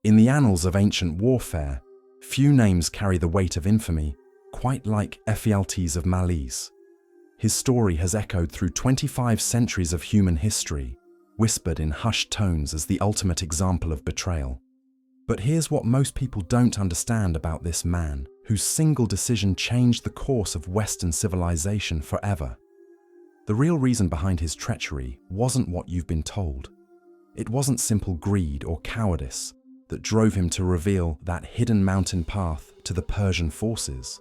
In the annals of ancient warfare, few names carry the weight of infamy quite like Ephialtes of Malice. His story has echoed through 25 centuries of human history, whispered in hushed tones as the ultimate example of betrayal. But here's what most people don't understand about this man, whose single decision changed the course of Western civilization forever. The real reason behind his treachery wasn't what you've been told. It wasn't simple greed or cowardice that drove him to reveal that hidden mountain path to the Persian forces.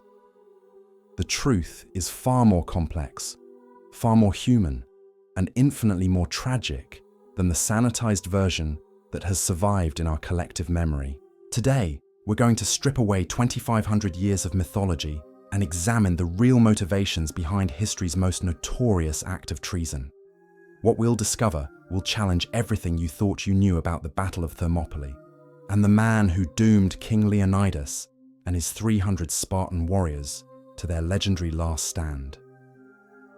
The truth is far more complex, far more human, and infinitely more tragic than the sanitized version that has survived in our collective memory. Today, we're going to strip away 2,500 years of mythology and examine the real motivations behind history's most notorious act of treason. What we'll discover will challenge everything you thought you knew about the Battle of Thermopylae and the man who doomed King Leonidas and his 300 Spartan warriors to their legendary last stand.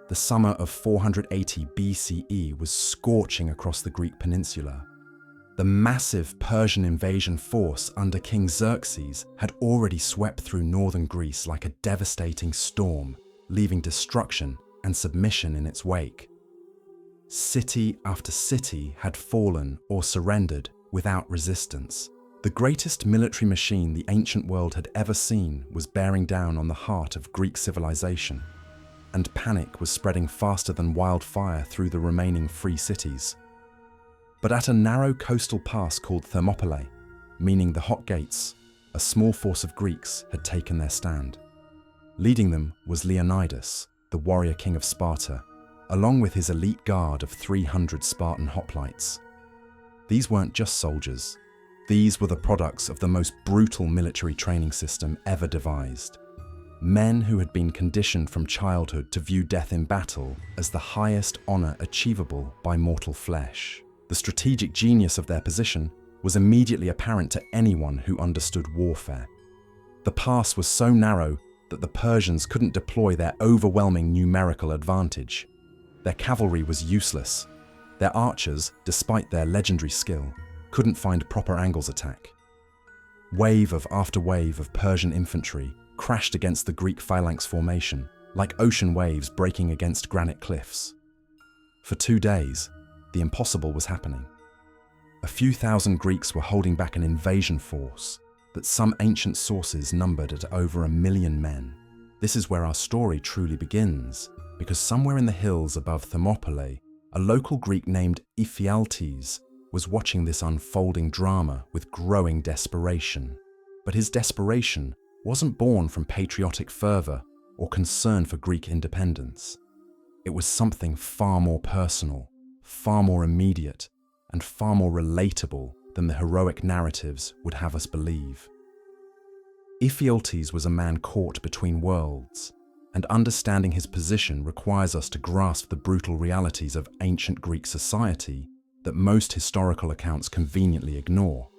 The summer of 480 BCE was scorching across the Greek peninsula. The massive Persian invasion force under King Xerxes had already swept through northern Greece like a devastating storm, leaving destruction and submission in its wake. City after city had fallen or surrendered without resistance. The greatest military machine the ancient world had ever seen was bearing down on the heart of Greek civilization, and panic was spreading faster than wildfire through the remaining free cities. But at a narrow coastal pass called Thermopylae, meaning the Hot Gates, a small force of Greeks had taken their stand. Leading them was Leonidas, the warrior king of Sparta, along with his elite guard of 300 Spartan hoplites. These weren't just soldiers. These were the products of the most brutal military training system ever devised. Men who had been conditioned from childhood to view death in battle as the highest honor achievable by mortal flesh. The strategic genius of their position was immediately apparent to anyone who understood warfare. The pass was so narrow that the Persians couldn't deploy their overwhelming numerical advantage. Their cavalry was useless. Their archers, despite their legendary skill, couldn't find proper angles attack. Wave after wave of Persian infantry crashed against the Greek phalanx formation, like ocean waves breaking against granite cliffs. For 2 days, the impossible was happening. A few thousand Greeks were holding back an invasion force that some ancient sources numbered at over 1 million men. This is where our story truly begins, because somewhere in the hills above Thermopylae, a local Greek named Ephialtes was watching this unfolding drama with growing desperation. But his desperation wasn't born from patriotic fervor or concern for Greek independence. It was something far more personal, far more immediate, and far more relatable than the heroic narratives would have us believe. Ephialtes was a man caught between worlds, and understanding his position requires us to grasp the brutal realities of ancient Greek society that most historical accounts conveniently ignore.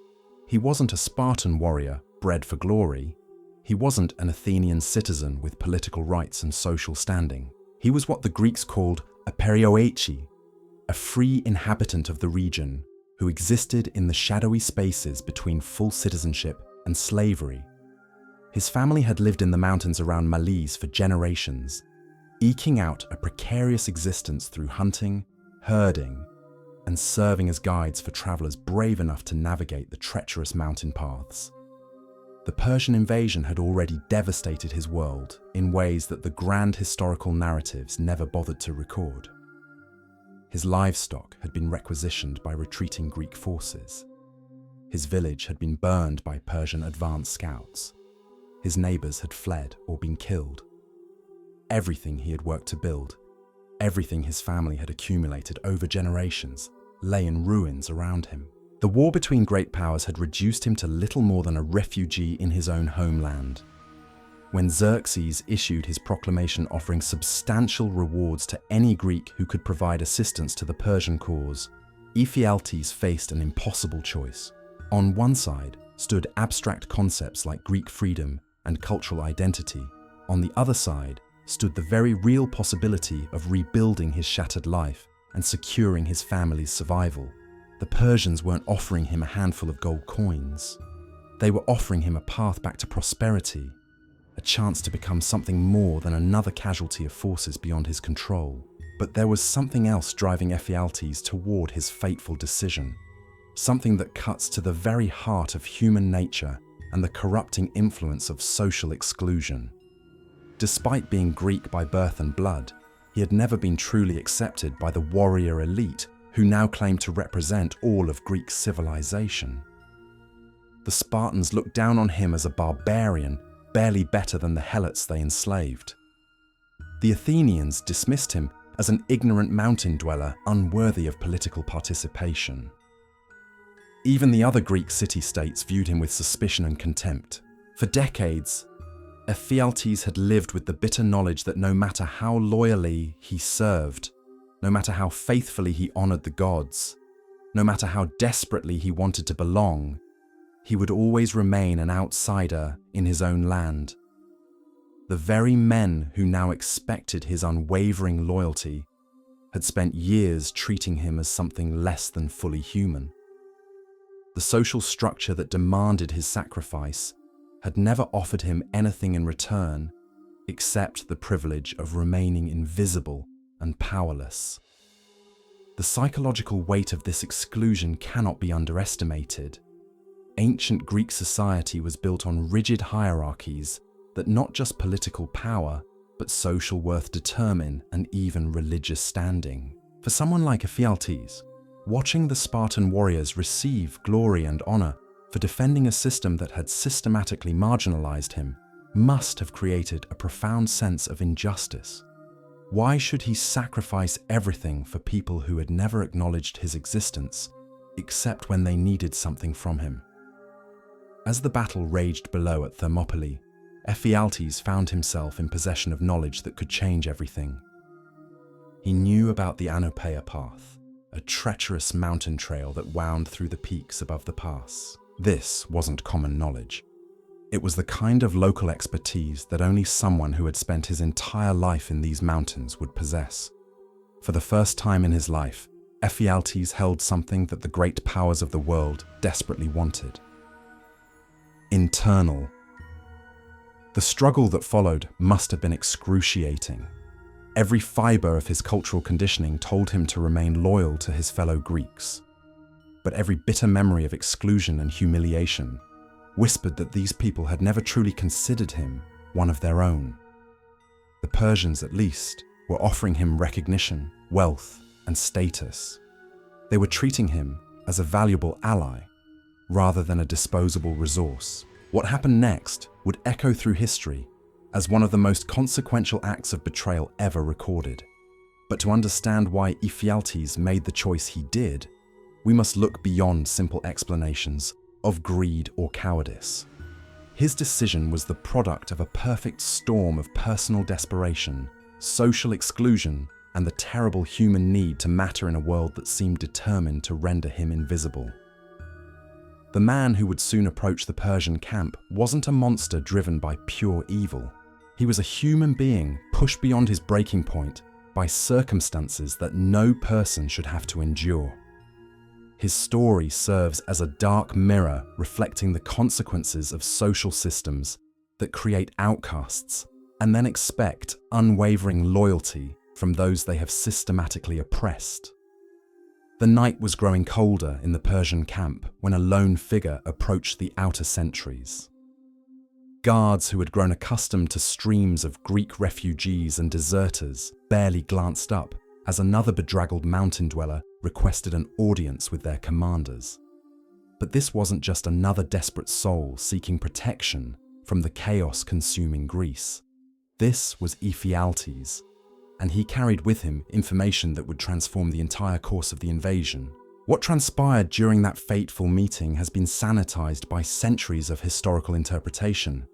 He wasn't a Spartan warrior bred for glory. He wasn't an Athenian citizen with political rights and social standing. He was what the Greeks called a perioeci, a free inhabitant of the region who existed in the shadowy spaces between full citizenship and slavery. His family had lived in the mountains around Malice for generations, eking out a precarious existence through hunting, herding, and serving as guides for travelers brave enough to navigate the treacherous mountain paths. The Persian invasion had already devastated his world in ways that the grand historical narratives never bothered to record. His livestock had been requisitioned by retreating Greek forces. His village had been burned by Persian advance scouts. His neighbors had fled or been killed. Everything he had worked to build, everything his family had accumulated over generations, lay in ruins around him. The war between great powers had reduced him to little more than a refugee in his own homeland. When Xerxes issued his proclamation offering substantial rewards to any Greek who could provide assistance to the Persian cause, Ephialtes faced an impossible choice. On one side stood abstract concepts like Greek freedom and cultural identity. On the other side stood the very real possibility of rebuilding his shattered life and securing his family's survival. The Persians weren't offering him a handful of gold coins. They were offering him a path back to prosperity, a chance to become something more than another casualty of forces beyond his control. But there was something else driving Ephialtes toward his fateful decision, something that cuts to the very heart of human nature and the corrupting influence of social exclusion. Despite being Greek by birth and blood, he had never been truly accepted by the warrior elite who now claimed to represent all of Greek civilization. The Spartans looked down on him as a barbarian, barely better than the helots they enslaved. The Athenians dismissed him as an ignorant mountain dweller unworthy of political participation. Even the other Greek city-states viewed him with suspicion and contempt. For decades, Ephialtes had lived with the bitter knowledge that no matter how loyally he served, no matter how faithfully he honored the gods, no matter how desperately he wanted to belong, he would always remain an outsider in his own land. The very men who now expected his unwavering loyalty had spent years treating him as something less than fully human. The social structure that demanded his sacrifice had never offered him anything in return except the privilege of remaining invisible and powerless. The psychological weight of this exclusion cannot be underestimated. Ancient Greek society was built on rigid hierarchies that not just political power, but social worth determine, and even religious standing. For someone like Ephialtes, watching the Spartan warriors receive glory and honor for defending a system that had systematically marginalized him must have created a profound sense of injustice. Why should he sacrifice everything for people who had never acknowledged his existence, except when they needed something from him? As the battle raged below at Thermopylae, Ephialtes found himself in possession of knowledge that could change everything. He knew about the Anopeia path, a treacherous mountain trail that wound through the peaks above the pass. This wasn't common knowledge. It was the kind of local expertise that only someone who had spent his entire life in these mountains would possess. For the first time in his life, Ephialtes held something that the great powers of the world desperately wanted. Internal. The struggle that followed must have been excruciating. Every fiber of his cultural conditioning told him to remain loyal to his fellow Greeks. But every bitter memory of exclusion and humiliation whispered that these people had never truly considered him one of their own. The Persians, at least, were offering him recognition, wealth, and status. They were treating him as a valuable ally, rather than a disposable resource. What happened next would echo through history as one of the most consequential acts of betrayal ever recorded. But to understand why Ephialtes made the choice he did, we must look beyond simple explanations of greed or cowardice. His decision was the product of a perfect storm of personal desperation, social exclusion, and the terrible human need to matter in a world that seemed determined to render him invisible. The man who would soon approach the Persian camp wasn't a monster driven by pure evil. He was a human being pushed beyond his breaking point by circumstances that no person should have to endure. His story serves as a dark mirror reflecting the consequences of social systems that create outcasts and then expect unwavering loyalty from those they have systematically oppressed. The night was growing colder in the Persian camp when a lone figure approached the outer sentries. Guards who had grown accustomed to streams of Greek refugees and deserters barely glanced up as another bedraggled mountain dweller requested an audience with their commanders. But this wasn't just another desperate soul seeking protection from the chaos-consuming Greece. This was Ephialtes, and he carried with him information that would transform the entire course of the invasion. What transpired during that fateful meeting has been sanitized by centuries of historical interpretation,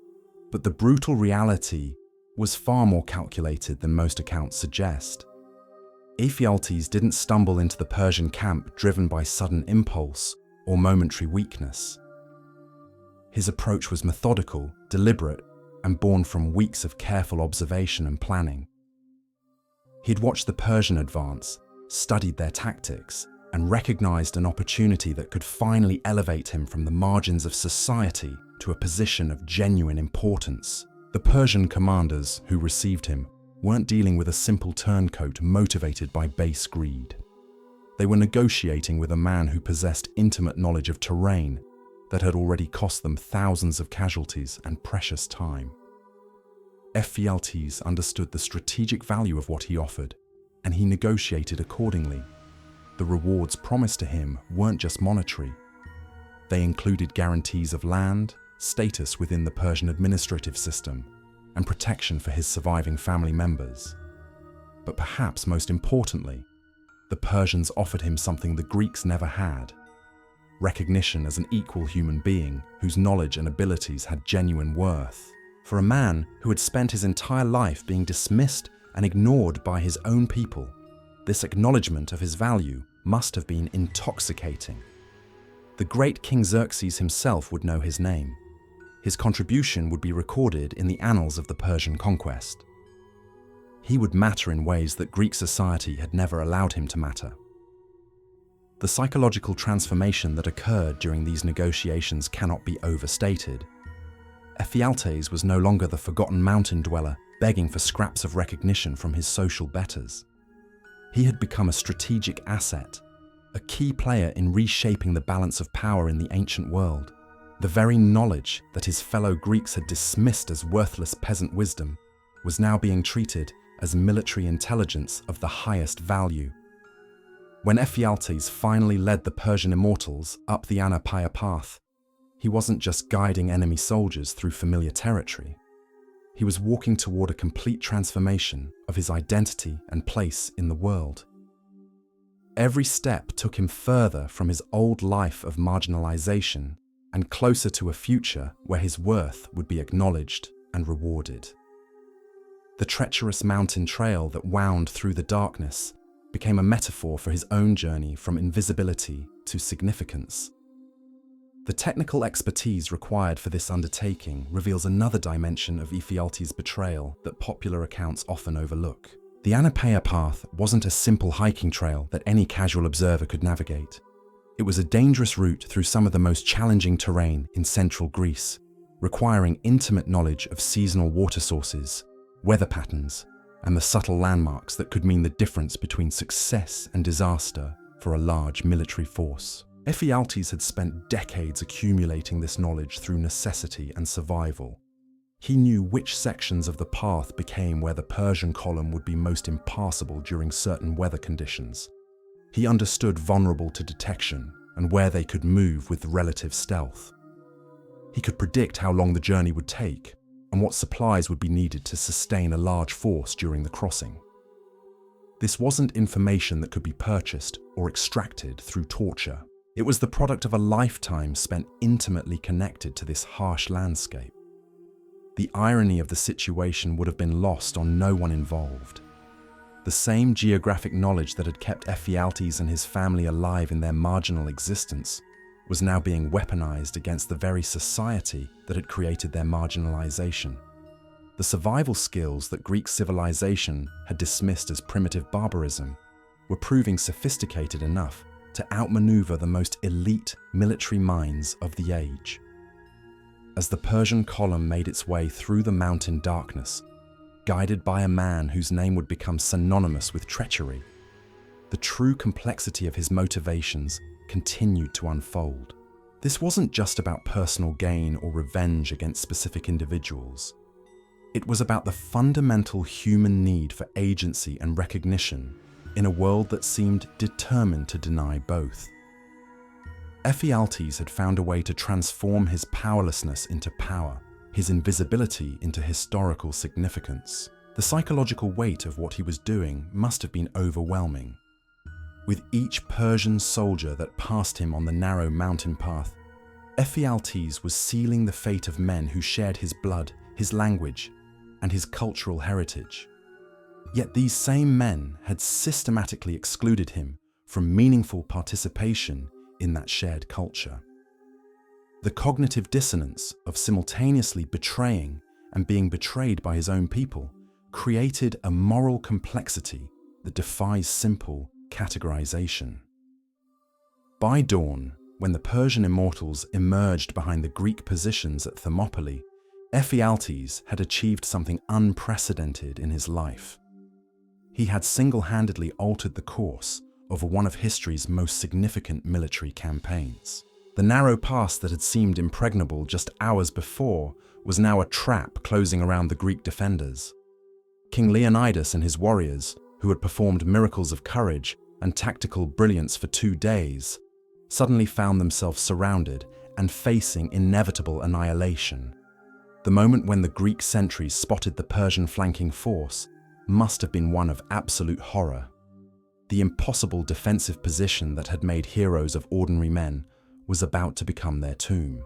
but the brutal reality was far more calculated than most accounts suggest. Ephialtes didn't stumble into the Persian camp driven by sudden impulse or momentary weakness. His approach was methodical, deliberate, and born from weeks of careful observation and planning. He'd watched the Persian advance, studied their tactics, and recognized an opportunity that could finally elevate him from the margins of society to a position of genuine importance. The Persian commanders who received him weren't dealing with a simple turncoat motivated by base greed. They were negotiating with a man who possessed intimate knowledge of terrain that had already cost them thousands of casualties and precious time. Ephialtes understood the strategic value of what he offered, and he negotiated accordingly. The rewards promised to him weren't just monetary. They included guarantees of land, status within the Persian administrative system, and protection for his surviving family members. But perhaps most importantly, the Persians offered him something the Greeks never had: recognition as an equal human being whose knowledge and abilities had genuine worth. For a man who had spent his entire life being dismissed and ignored by his own people, this acknowledgement of his value must have been intoxicating. The great King Xerxes himself would know his name. His contribution would be recorded in the annals of the Persian conquest. He would matter in ways that Greek society had never allowed him to matter. The psychological transformation that occurred during these negotiations cannot be overstated. Ephialtes was no longer the forgotten mountain dweller begging for scraps of recognition from his social betters. He had become a strategic asset, a key player in reshaping the balance of power in the ancient world. The very knowledge that his fellow Greeks had dismissed as worthless peasant wisdom was now being treated as military intelligence of the highest value. When Ephialtes finally led the Persian Immortals up the Thermopylae path, he wasn't just guiding enemy soldiers through familiar territory. He was walking toward a complete transformation of his identity and place in the world. Every step took him further from his old life of marginalization and closer to a future where his worth would be acknowledged and rewarded. The treacherous mountain trail that wound through the darkness became a metaphor for his own journey from invisibility to significance. The technical expertise required for this undertaking reveals another dimension of Ephialtes' betrayal that popular accounts often overlook. The Thermopylae path wasn't a simple hiking trail that any casual observer could navigate. It was a dangerous route through some of the most challenging terrain in central Greece, requiring intimate knowledge of seasonal water sources, weather patterns, and the subtle landmarks that could mean the difference between success and disaster for a large military force. Ephialtes had spent decades accumulating this knowledge through necessity and survival. He knew which sections of the path became where the Persian column would be most impassable during certain weather conditions. He understood vulnerable to detection and where they could move with relative stealth. He could predict how long the journey would take and what supplies would be needed to sustain a large force during the crossing. This wasn't information that could be purchased or extracted through torture. It was the product of a lifetime spent intimately connected to this harsh landscape. The irony of the situation would have been lost on no one involved. The same geographic knowledge that had kept Ephialtes and his family alive in their marginal existence was now being weaponized against the very society that had created their marginalization. The survival skills that Greek civilization had dismissed as primitive barbarism were proving sophisticated enough to outmaneuver the most elite military minds of the age. As the Persian column made its way through the mountain darkness, guided by a man whose name would become synonymous with treachery, the true complexity of his motivations continued to unfold. This wasn't just about personal gain or revenge against specific individuals. It was about the fundamental human need for agency and recognition in a world that seemed determined to deny both. Ephialtes had found a way to transform his powerlessness into power, his invisibility into historical significance. The psychological weight of what he was doing must have been overwhelming. With each Persian soldier that passed him on the narrow mountain path, Ephialtes was sealing the fate of men who shared his blood, his language, and his cultural heritage. Yet these same men had systematically excluded him from meaningful participation in that shared culture. The cognitive dissonance of simultaneously betraying and being betrayed by his own people created a moral complexity that defies simple categorization. By dawn, when the Persian Immortals emerged behind the Greek positions at Thermopylae, Ephialtes had achieved something unprecedented in his life. He had single-handedly altered the course of one of history's most significant military campaigns. The narrow pass that had seemed impregnable just hours before was now a trap closing around the Greek defenders. King Leonidas and his warriors, who had performed miracles of courage and tactical brilliance for 2 days, suddenly found themselves surrounded and facing inevitable annihilation. The moment when the Greek sentries spotted the Persian flanking force must have been one of absolute horror. The impossible defensive position that had made heroes of ordinary men was about to become their tomb.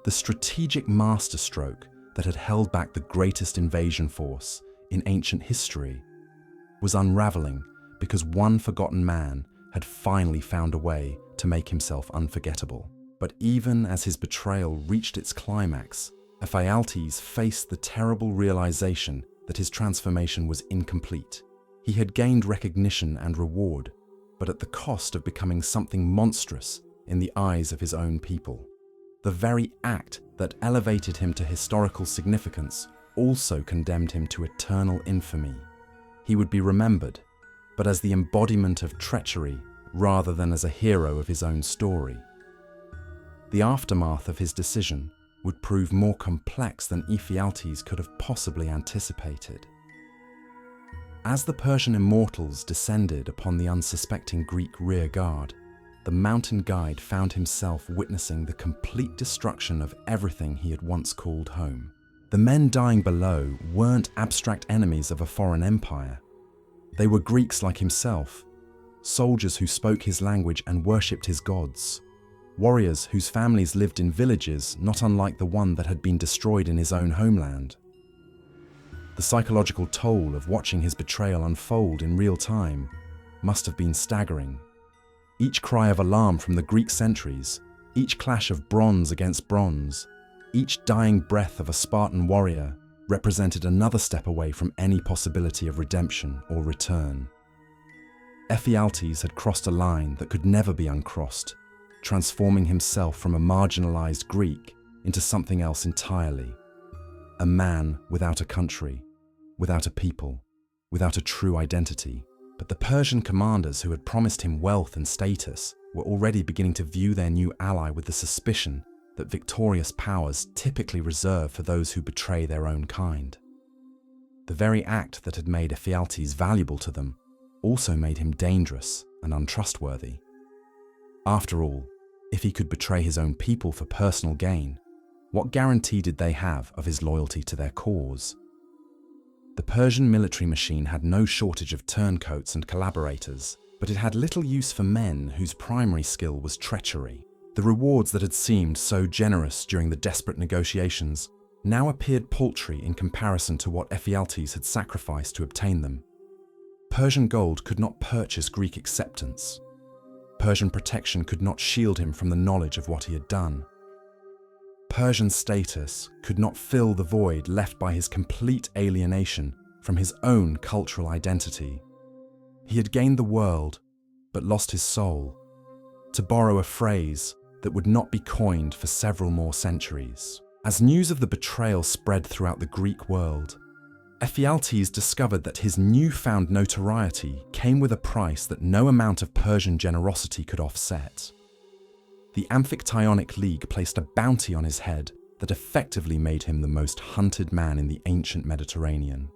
The strategic masterstroke that had held back the greatest invasion force in ancient history was unraveling because one forgotten man had finally found a way to make himself unforgettable. But even as his betrayal reached its climax, Ephialtes faced the terrible realization that his transformation was incomplete. He had gained recognition and reward, but at the cost of becoming something monstrous in the eyes of his own people. The very act that elevated him to historical significance also condemned him to eternal infamy. He would be remembered, but as the embodiment of treachery rather than as a hero of his own story. The aftermath of his decision would prove more complex than Ephialtes could have possibly anticipated. As the Persian Immortals descended upon the unsuspecting Greek rear guard, the mountain guide found himself witnessing the complete destruction of everything he had once called home. The men dying below weren't abstract enemies of a foreign empire. They were Greeks like himself, soldiers who spoke his language and worshipped his gods, warriors whose families lived in villages not unlike the one that had been destroyed in his own homeland. The psychological toll of watching his betrayal unfold in real time must have been staggering. Each cry of alarm from the Greek sentries, each clash of bronze against bronze, each dying breath of a Spartan warrior represented another step away from any possibility of redemption or return. Ephialtes had crossed a line that could never be uncrossed, transforming himself from a marginalized Greek into something else entirely. A man without a country, without a people, without a true identity. But the Persian commanders who had promised him wealth and status were already beginning to view their new ally with the suspicion that victorious powers typically reserve for those who betray their own kind. The very act that had made Ephialtes valuable to them also made him dangerous and untrustworthy. After all, if he could betray his own people for personal gain, what guarantee did they have of his loyalty to their cause? The Persian military machine had no shortage of turncoats and collaborators, but it had little use for men whose primary skill was treachery. The rewards that had seemed so generous during the desperate negotiations now appeared paltry in comparison to what Ephialtes had sacrificed to obtain them. Persian gold could not purchase Greek acceptance. Persian protection could not shield him from the knowledge of what he had done. Persian status could not fill the void left by his complete alienation from his own cultural identity. He had gained the world, but lost his soul, to borrow a phrase that would not be coined for several more centuries. As news of the betrayal spread throughout the Greek world, Ephialtes discovered that his newfound notoriety came with a price that no amount of Persian generosity could offset. The Amphictyonic League placed a bounty on his head that effectively made him the most hunted man in the ancient Mediterranean.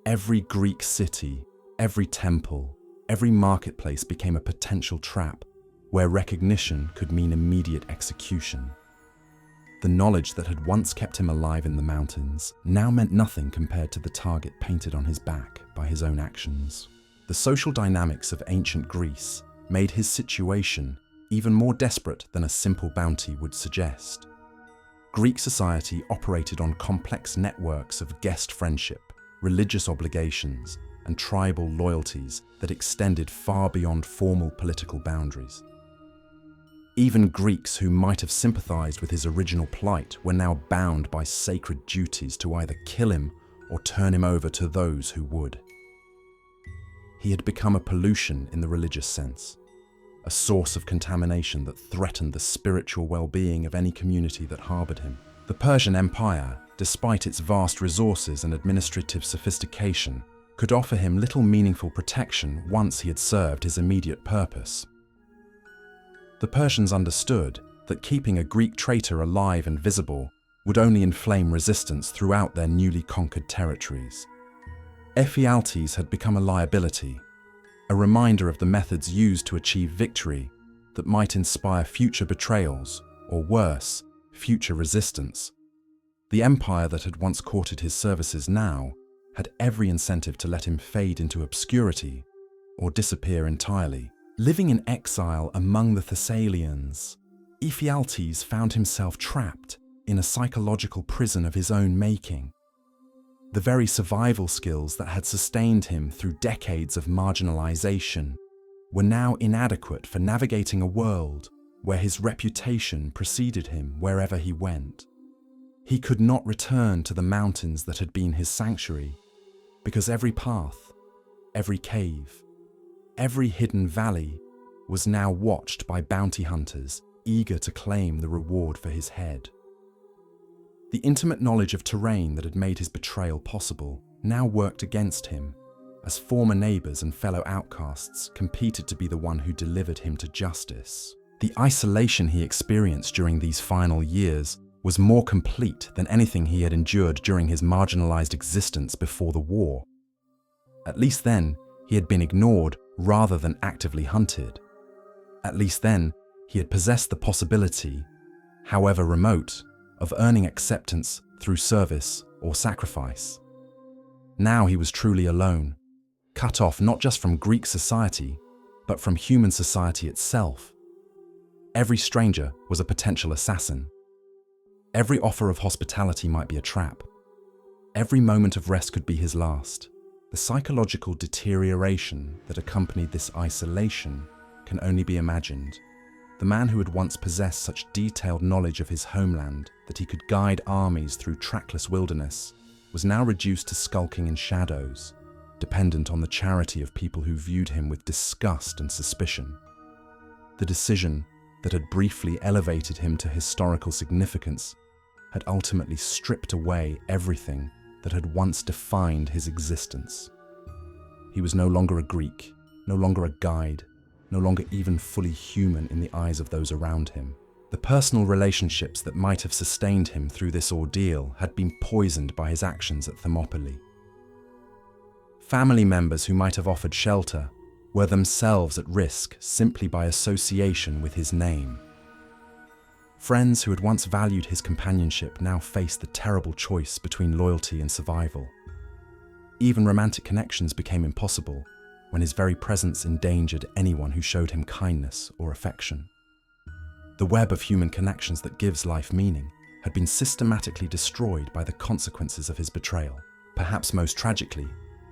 Every Greek city, every temple, every marketplace became a potential trap where recognition could mean immediate execution. The knowledge that had once kept him alive in the mountains now meant nothing compared to the target painted on his back by his own actions. The social dynamics of ancient Greece made his situation even more desperate than a simple bounty would suggest. Greek society operated on complex networks of guest friendship, religious obligations, and tribal loyalties that extended far beyond formal political boundaries. Even Greeks who might have sympathized with his original plight were now bound by sacred duties to either kill him or turn him over to those who would. He had become a pollution in the religious sense, a source of contamination that threatened the spiritual well-being of any community that harbored him. The Persian Empire, despite its vast resources and administrative sophistication, could offer him little meaningful protection once he had served his immediate purpose. The Persians understood that keeping a Greek traitor alive and visible would only inflame resistance throughout their newly conquered territories. Ephialtes had become a liability, a reminder of the methods used to achieve victory that might inspire future betrayals, or worse, future resistance. The empire that had once courted his services now had every incentive to let him fade into obscurity or disappear entirely. Living in exile among the Thessalians, Ephialtes found himself trapped in a psychological prison of his own making. The very survival skills that had sustained him through decades of marginalization were now inadequate for navigating a world where his reputation preceded him wherever he went. He could not return to the mountains that had been his sanctuary, because every path, every cave, every hidden valley was now watched by bounty hunters eager to claim the reward for his head. The intimate knowledge of terrain that had made his betrayal possible now worked against him, as former neighbors and fellow outcasts competed to be the one who delivered him to justice. The isolation he experienced during these final years was more complete than anything he had endured during his marginalized existence before the war. At least then, he had been ignored rather than actively hunted. At least then, he had possessed the possibility, however remote, of earning acceptance through service or sacrifice. Now he was truly alone, cut off not just from Greek society, but from human society itself. Every stranger was a potential assassin. Every offer of hospitality might be a trap. Every moment of rest could be his last. The psychological deterioration that accompanied this isolation can only be imagined. The man who had once possessed such detailed knowledge of his homeland that he could guide armies through trackless wilderness was now reduced to skulking in shadows, dependent on the charity of people who viewed him with disgust and suspicion. The decision that had briefly elevated him to historical significance had ultimately stripped away everything that had once defined his existence. He was no longer a Greek, no longer a guide, no longer even fully human in the eyes of those around him. The personal relationships that might have sustained him through this ordeal had been poisoned by his actions at Thermopylae. Family members who might have offered shelter were themselves at risk simply by association with his name. Friends who had once valued his companionship now faced the terrible choice between loyalty and survival. Even romantic connections became impossible when his very presence endangered anyone who showed him kindness or affection. The web of human connections that gives life meaning had been systematically destroyed by the consequences of his betrayal. Perhaps most tragically,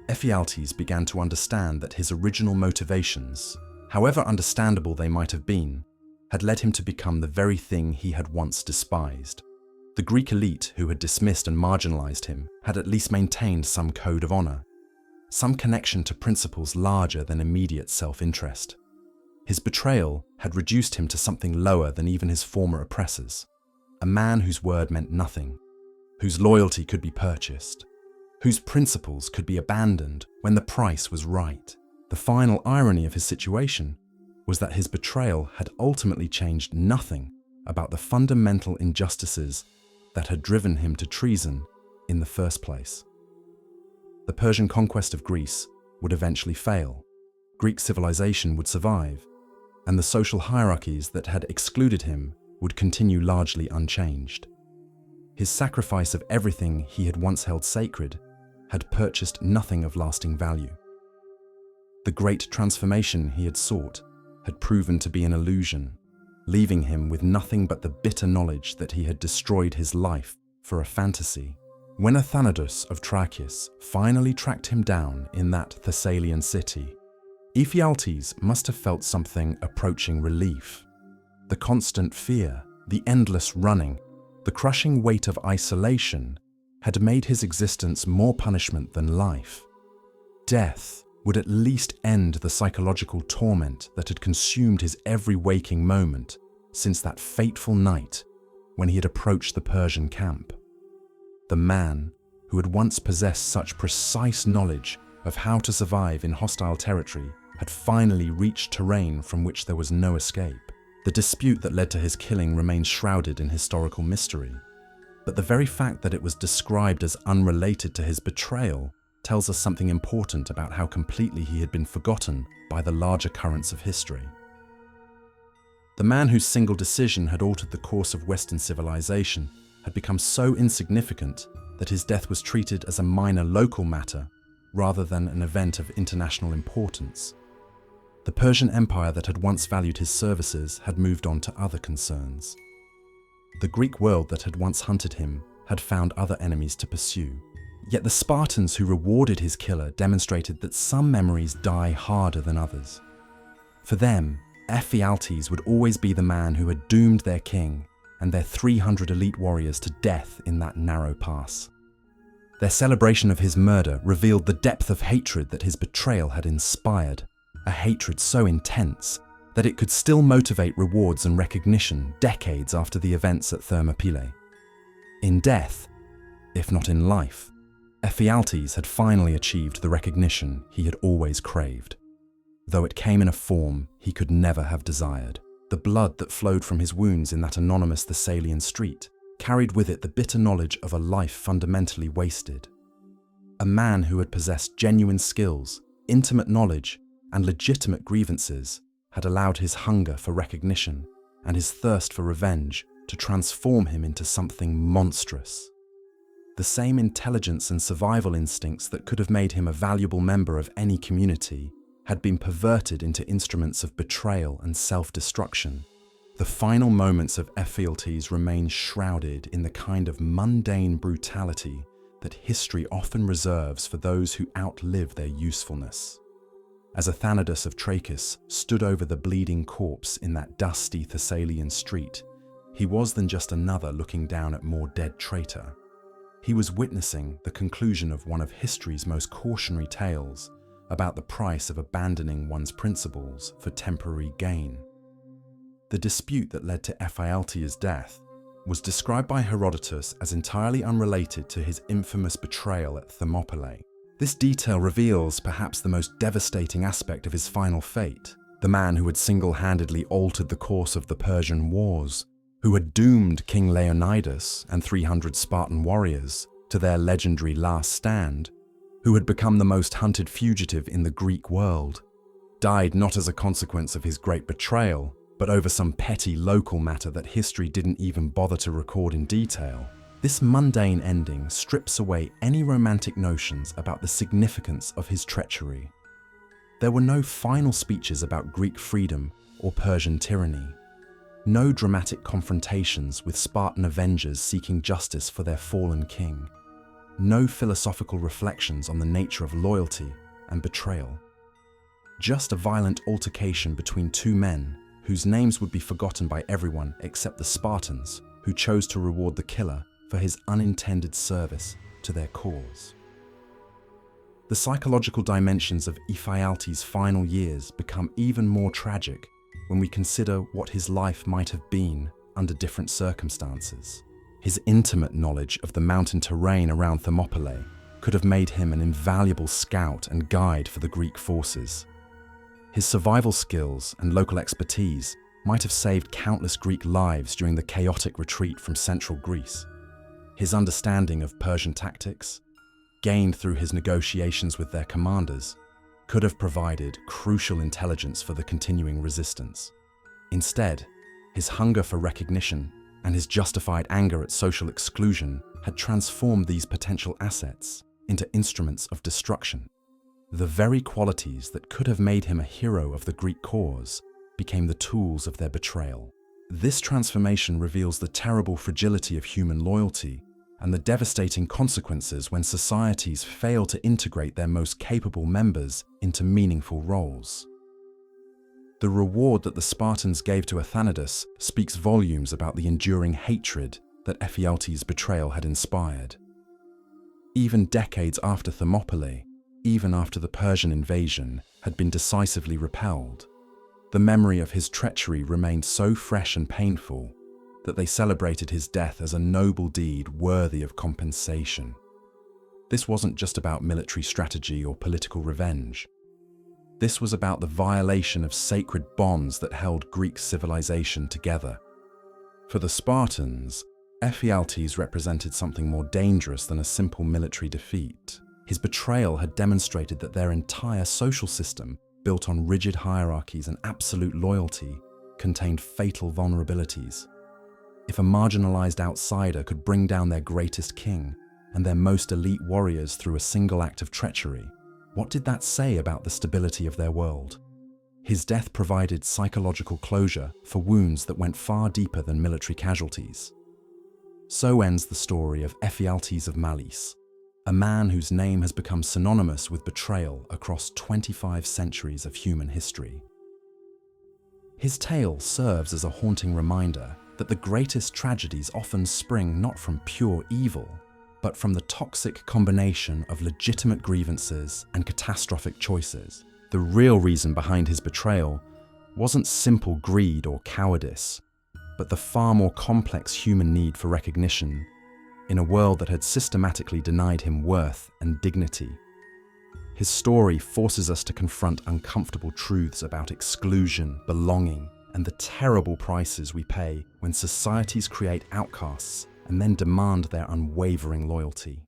Ephialtes began to understand that his original motivations, however understandable they might have been, had led him to become the very thing he had once despised. The Greek elite who had dismissed and marginalized him had at least maintained some code of honor, some connection to principles larger than immediate self-interest. His betrayal had reduced him to something lower than even his former oppressors, a man whose word meant nothing, whose loyalty could be purchased, whose principles could be abandoned when the price was right. The final irony of his situation was that his betrayal had ultimately changed nothing about the fundamental injustices that had driven him to treason in the first place. The Persian conquest of Greece would eventually fail, Greek civilization would survive, and the social hierarchies that had excluded him would continue largely unchanged. His sacrifice of everything he had once held sacred had purchased nothing of lasting value. The great transformation he had sought had proven to be an illusion, leaving him with nothing but the bitter knowledge that he had destroyed his life for a fantasy. When Athanatos of Trachis finally tracked him down in that Thessalian city, Ephialtes must have felt something approaching relief. The constant fear, the endless running, the crushing weight of isolation had made his existence more punishment than life. Death would at least end the psychological torment that had consumed his every waking moment since that fateful night when he had approached the Persian camp. The man who had once possessed such precise knowledge of how to survive in hostile territory had finally reached terrain from which there was no escape. The dispute that led to his killing remains shrouded in historical mystery, but the very fact that it was described as unrelated to his betrayal tells us something important about how completely he had been forgotten by the larger currents of history. The man whose single decision had altered the course of Western civilization had become so insignificant that his death was treated as a minor local matter rather than an event of international importance. The Persian Empire that had once valued his services had moved on to other concerns. The Greek world that had once hunted him had found other enemies to pursue. Yet the Spartans who rewarded his killer demonstrated that some memories die harder than others. For them, Ephialtes would always be the man who had doomed their king and their 300 elite warriors to death in that narrow pass. Their celebration of his murder revealed the depth of hatred that his betrayal had inspired, a hatred so intense that it could still motivate rewards and recognition decades after the events at Thermopylae. In death, if not in life, Ephialtes had finally achieved the recognition he had always craved, though it came in a form he could never have desired. The blood that flowed from his wounds in that anonymous Thessalian street carried with it the bitter knowledge of a life fundamentally wasted. A man who had possessed genuine skills, intimate knowledge, and legitimate grievances had allowed his hunger for recognition and his thirst for revenge to transform him into something monstrous. The same intelligence and survival instincts that could have made him a valuable member of any community had been perverted into instruments of betrayal and self-destruction. The final moments of Ephialtes remain shrouded in the kind of mundane brutality that history often reserves for those who outlive their usefulness. As Leonidas of Trachis stood over the bleeding corpse in that dusty Thessalian street, he was than just another looking down at more dead traitor. He was witnessing the conclusion of one of history's most cautionary tales about the price of abandoning one's principles for temporary gain. The dispute that led to Ephialtes' death was described by Herodotus as entirely unrelated to his infamous betrayal at Thermopylae. This detail reveals perhaps the most devastating aspect of his final fate. The man who had single-handedly altered the course of the Persian wars, who had doomed King Leonidas and 300 Spartan warriors to their legendary last stand, who had become the most hunted fugitive in the Greek world, died not as a consequence of his great betrayal, but over some petty local matter that history didn't even bother to record in detail. This mundane ending strips away any romantic notions about the significance of his treachery. There were no final speeches about Greek freedom or Persian tyranny. No dramatic confrontations with Spartan avengers seeking justice for their fallen king. No philosophical reflections on the nature of loyalty and betrayal. Just a violent altercation between two men whose names would be forgotten by everyone except the Spartans, who chose to reward the killer for his unintended service to their cause. The psychological dimensions of Ephialtes' final years become even more tragic when we consider what his life might have been under different circumstances. His intimate knowledge of the mountain terrain around Thermopylae could have made him an invaluable scout and guide for the Greek forces. His survival skills and local expertise might have saved countless Greek lives during the chaotic retreat from central Greece. His understanding of Persian tactics, gained through his negotiations with their commanders, could have provided crucial intelligence for the continuing resistance. Instead, his hunger for recognition and his justified anger at social exclusion had transformed these potential assets into instruments of destruction. The very qualities that could have made him a hero of the Greek cause became the tools of their betrayal. This transformation reveals the terrible fragility of human loyalty and the devastating consequences when societies fail to integrate their most capable members into meaningful roles. The reward that the Spartans gave to Leonidas speaks volumes about the enduring hatred that Ephialtes' betrayal had inspired. Even decades after Thermopylae, even after the Persian invasion had been decisively repelled. The memory of his treachery remained so fresh and painful that they celebrated his death as a noble deed worthy of compensation. This wasn't just about military strategy or political revenge. This was about the violation of sacred bonds that held Greek civilization together. For the Spartans, Ephialtes represented something more dangerous than a simple military defeat. His betrayal had demonstrated that their entire social system, built on rigid hierarchies and absolute loyalty, contained fatal vulnerabilities. If a marginalized outsider could bring down their greatest king and their most elite warriors through a single act of treachery, what did that say about the stability of their world? His death provided psychological closure for wounds that went far deeper than military casualties. So ends the story of Ephialtes of Malice, a man whose name has become synonymous with betrayal across 25 centuries of human history. His tale serves as a haunting reminder that the greatest tragedies often spring not from pure evil, but from the toxic combination of legitimate grievances and catastrophic choices. The real reason behind his betrayal wasn't simple greed or cowardice, but the far more complex human need for recognition in a world that had systematically denied him worth and dignity. His story forces us to confront uncomfortable truths about exclusion, belonging, and the terrible prices we pay when societies create outcasts and then demand their unwavering loyalty.